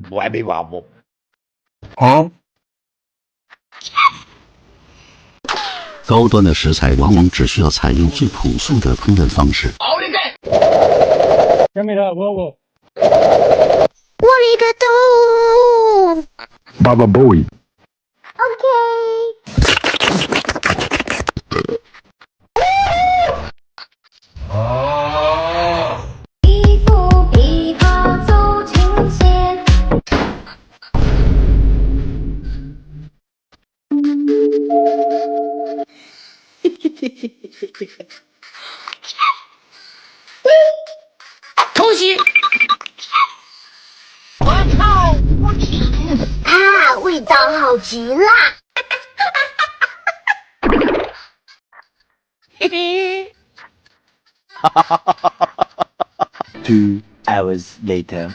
我还没完吗？啊！高端的食材往往只需要采用最朴素的烹饪方式。下面的我里个洞。Baba Boy。OK。一步一跑走近前。偷袭！我靠！啊，味道好极了！嘿嘿。2 hours later。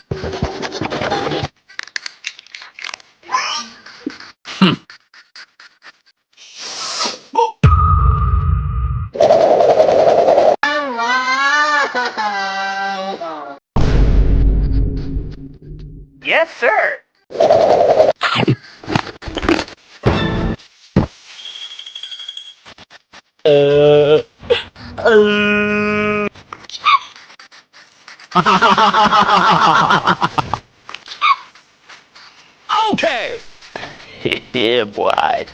哼。Yes, sir. ，OK. Yeah, boy.